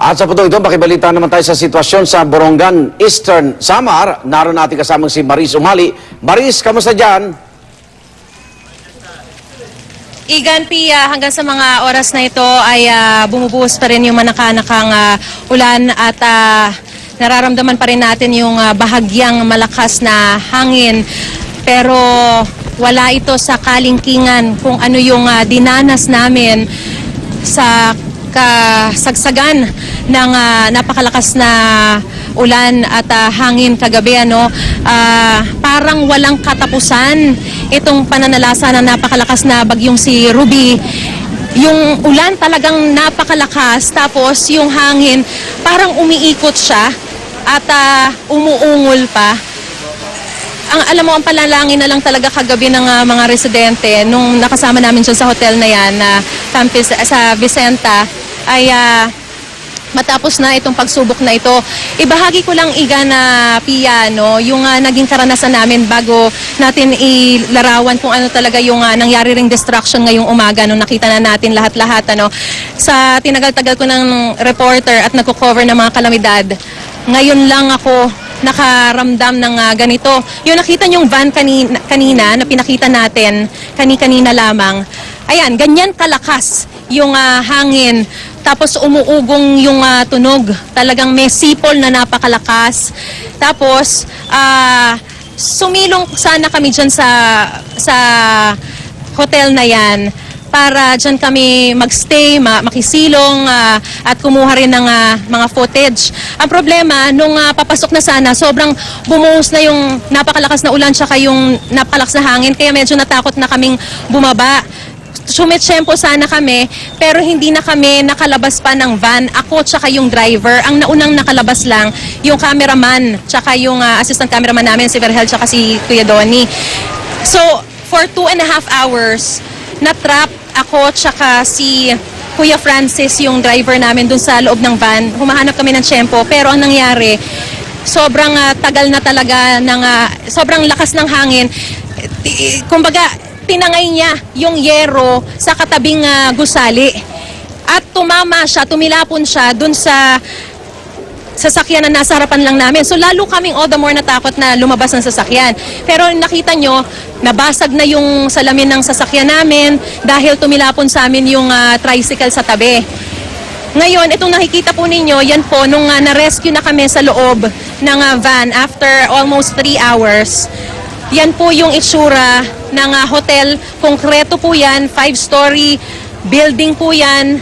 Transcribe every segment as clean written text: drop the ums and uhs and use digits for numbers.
At sa putong ito, pakibalita naman tayo sa sitwasyon sa Borongan, Eastern Samar. Naroon natin kasamang si Maris Umali. Maris, kamusta dyan? Igan, Pia, hanggang sa mga oras na ito ay bumubuhos pa rin yung manakanakang ulan at nararamdaman pa rin natin yung bahagyang malakas na hangin. Pero wala ito sa kalingkingan kung ano yung dinanas namin sa kasagsagan ng napakalakas na ulan at hangin kagabi. Parang walang katapusan itong pananalasa ng napakalakas na bagyong si Ruby. Yung ulan talagang napakalakas, tapos yung hangin parang umiikot siya at umuungol pa. Alam mo, ang panalangin na lang talaga kagabi ng mga residente nung nakasama namin dyan sa hotel na yan, campus sa Vicenta, ay matapos na itong pagsubok na ito. Ibahagi ko lang, Iga, na Pia, yung naging karanasan namin bago natin ilarawan kung ano talaga yung nangyari ring destruction ngayong umaga nung nakita na natin lahat-lahat. Sa tinagal-tagal ko ng reporter at nagko-cover ng mga kalamidad, ngayon lang ako nakaramdam ng ganito. Yung nakita niyong van kanina na pinakita natin, kanina lamang, ayan, ganyan kalakas yung hangin. Tapos umuugong yung tunog. Talagang may sipol na napakalakas. Tapos, sumilong sana kami dyan sa hotel na yan para dyan kami magstay, makisilong at kumuha rin ng mga footage. Ang problema, nung papasok na sana, sobrang bumuhos na yung napakalakas na ulan tsaka yung napakalakas na hangin, kaya medyo natakot na kaming bumaba. Sumitsyempo sana kami, pero hindi na kami nakalabas pa ng van. Ako tsaka yung driver. Ang naunang nakalabas lang, yung cameraman, tsaka yung assistant cameraman namin, si Verhel, tsaka si Kuya Donnie. So, for 2.5 hours, na-trap ako tsaka si Kuya Francis, yung driver namin dun sa loob ng van. Humahanap kami ng tiyempo, pero ang nangyari, sobrang tagal na talaga, sobrang lakas ng hangin. Kumbaga, tinangay niya yung yero sa katabing gusali. At tumama siya, tumilapon siya dun sa sasakyan na nasa harapan lang namin. So lalo kaming all the more natakot na lumabas ng sasakyan. Pero nakita nyo, nabasag na yung salamin ng sasakyan namin dahil tumilapon sa amin yung tricycle sa tabi. Ngayon, itong nakikita po ninyo, yan po, nung na-rescue na kami sa loob ng van after almost 3 hours, yan po yung itsura ng hotel. Konkreto po yan, 5-story building po yan.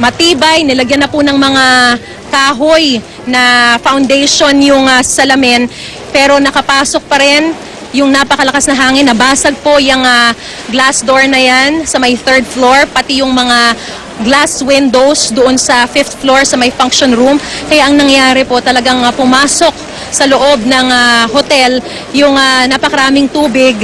Matibay, nilagyan na po ng mga kahoy na foundation yung salamin. Pero nakapasok pa rin yung napakalakas na hangin. Nabasag po yung glass door na yan sa may 3rd floor, pati yung mga glass windows doon sa 5th floor sa may function room. Kaya ang nangyari po, talagang pumasok sa loob ng hotel yung napakaraming tubig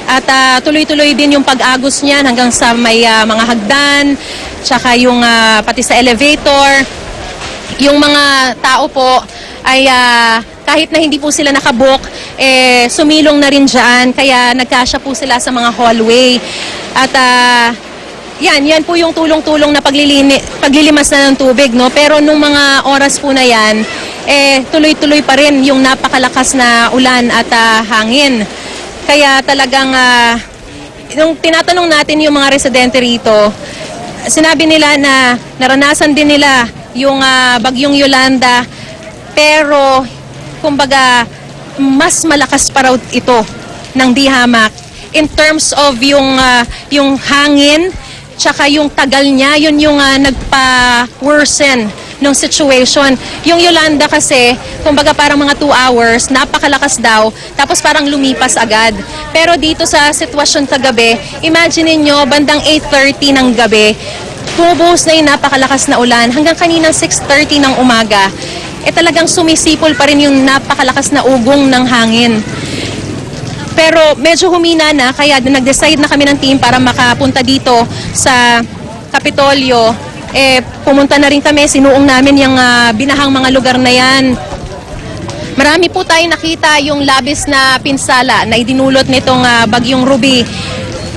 at tuloy-tuloy din yung pag-agos niyan hanggang sa may mga hagdan, tsaka yung pati sa elevator. Yung mga tao po ay kahit na hindi po sila nakabook, sumilong na rin dyan, kaya nagkasya po sila sa mga hallway. At yan po yung tulong-tulong na paglilimas na ng tubig, no? Pero nung mga oras po na yan, tuloy-tuloy pa rin yung napakalakas na ulan at hangin. Kaya talagang, nung tinatanong natin yung mga residente rito, sinabi nila na naranasan din nila yung bagyong Yolanda, pero kumbaga mas malakas pa raw ito ng dihamak in terms of yung hangin tsaka yung tagal niya. Yun yung nagpa-worsen ng situation. Yung Yolanda kasi, kumbaga parang mga 2 hours, napakalakas daw, tapos parang lumipas agad. Pero dito sa sitwasyon kagabi, imagine niyo bandang 8:30 ng gabi, bumubuhos na yung napakalakas na ulan hanggang kaninang 6:30 ng umaga. Talagang sumisipol pa rin yung napakalakas na ugong ng hangin. Pero medyo humina na, kaya nag-decide na kami ng team para makapunta dito sa Kapitolyo. Pumunta na rin kami, sinuong namin yung binahang mga lugar na yan. Marami po tayong nakita yung labis na pinsala na idinulot nitong bagyong Ruby.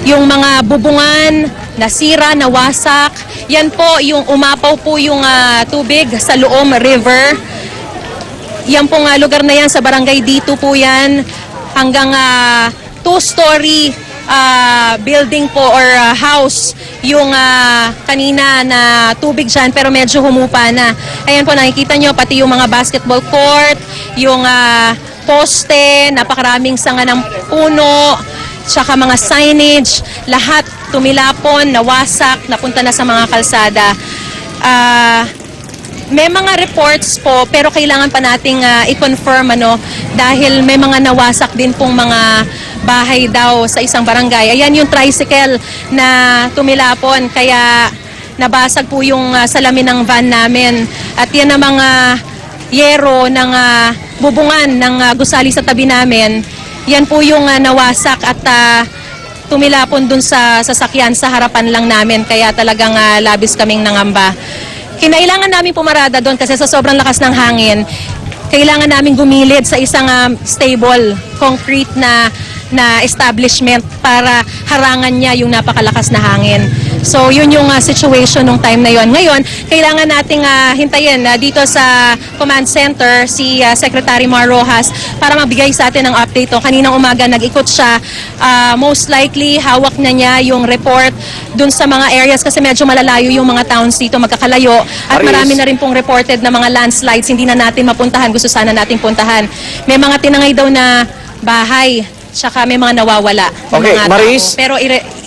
Yung mga bubungan, nasira, nawasak. Yan po yung umapaw po yung tubig sa Luom River. Yan pong lugar na yan sa barangay D2 po yan. Hanggang 2-story building po or house yung kanina na tubig dyan pero medyo humupa na. Ayan po nakikita nyo pati yung mga basketball court, yung poste, napakaraming sanga ng puno, tsaka mga signage, lahat tumilapon, nawasak, napunta na sa mga kalsada. May mga reports po pero kailangan pa nating i-confirm dahil may mga nawasak din pong mga bahay daw sa isang barangay. Ayan yung tricycle na tumilapon kaya nabasag po yung salamin ng van namin. At yan ang mga yero ng bubungan ng gusali sa tabi namin. Yan po yung nawasak at tumilapon dun sa sasakyan sa harapan lang namin kaya talagang labis kaming nangamba. Kinailangan namin pumarada doon kasi sa sobrang lakas ng hangin, kailangan namin gumilid sa isang stable, concrete na establishment para harangan niya yung napakalakas na hangin. So yun yung situation nung time na yon. Ngayon, kailangan nating hintayin dito sa command center si Secretary Mar Rojas para mabigay sa atin ng update. Kaninang umaga nag-ikot siya. Most likely hawak na niya yung report dun sa mga areas kasi medyo malalayo yung mga towns dito magkakalayo at Maris, marami na rin pong reported na mga landslides hindi na natin mapuntahan. Gusto sana nating puntahan. May mga tinangay daw na bahay. Tsaka may mga nawawala. Okay, mga Maris. tao. Pero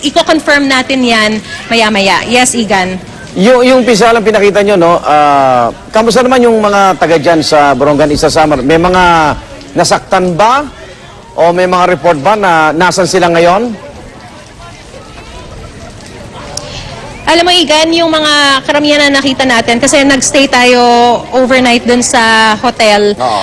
i-confirm natin yan maya-maya. Yes, Igan. Yung pisalang pinakita nyo, no, kamusta naman yung mga taga dyan sa Borongan, East Samar? May mga nasaktan ba? O may mga report ba na nasan sila ngayon? Alam mo, Igan, yung mga karamihan na nakita natin, kasi nagstay tayo overnight dun sa hotel. Oo.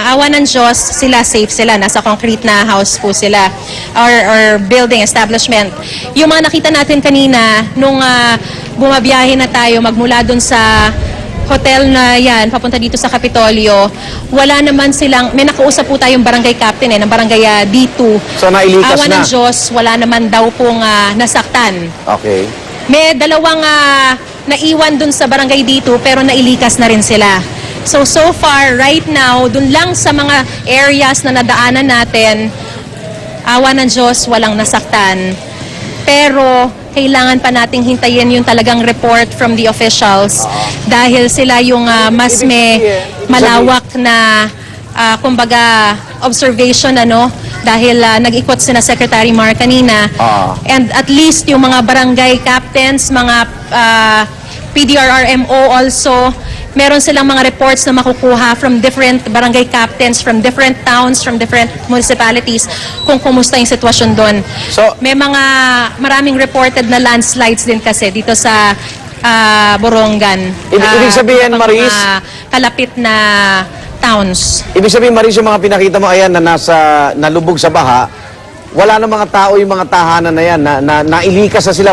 Awa ng Diyos, sila safe sila. Nasa concrete na house po sila or building establishment. Yung mga nakita natin kanina, nung bumabiyahe na tayo magmula dun sa hotel na yan, papunta dito sa Kapitolyo, wala naman silang, may nakausap po tayong barangay captain ng barangay D2. So nailikas Awa na? ng Diyos, wala naman daw pong nasaktan. Okay. May dalawang naiwan dun sa barangay dito pero nailikas na rin sila. So far, right now, dun lang sa mga areas na nadaanan natin, awa ng Diyos, walang nasaktan. Pero kailangan pa nating hintayin yung talagang report from the officials dahil sila yung mas may malawak na kumbaga observation dahil nag-ikot sina Secretary Mar kanina. And at least yung mga barangay captains, mga PDRRMO also, meron silang mga reports na makukuha from different barangay captains, from different towns, from different municipalities kung kumusta yung sitwasyon doon. So- may maraming reported na landslides din kasi dito sa Borongan. Ibig sabihin, mga Maris? kalapit na towns. Ibig sabihin, Maris, yung mga pinakita mo, ayan, na nalubog sa baha, wala na mga tao yung mga tahanan na yan, na nailikas na sila.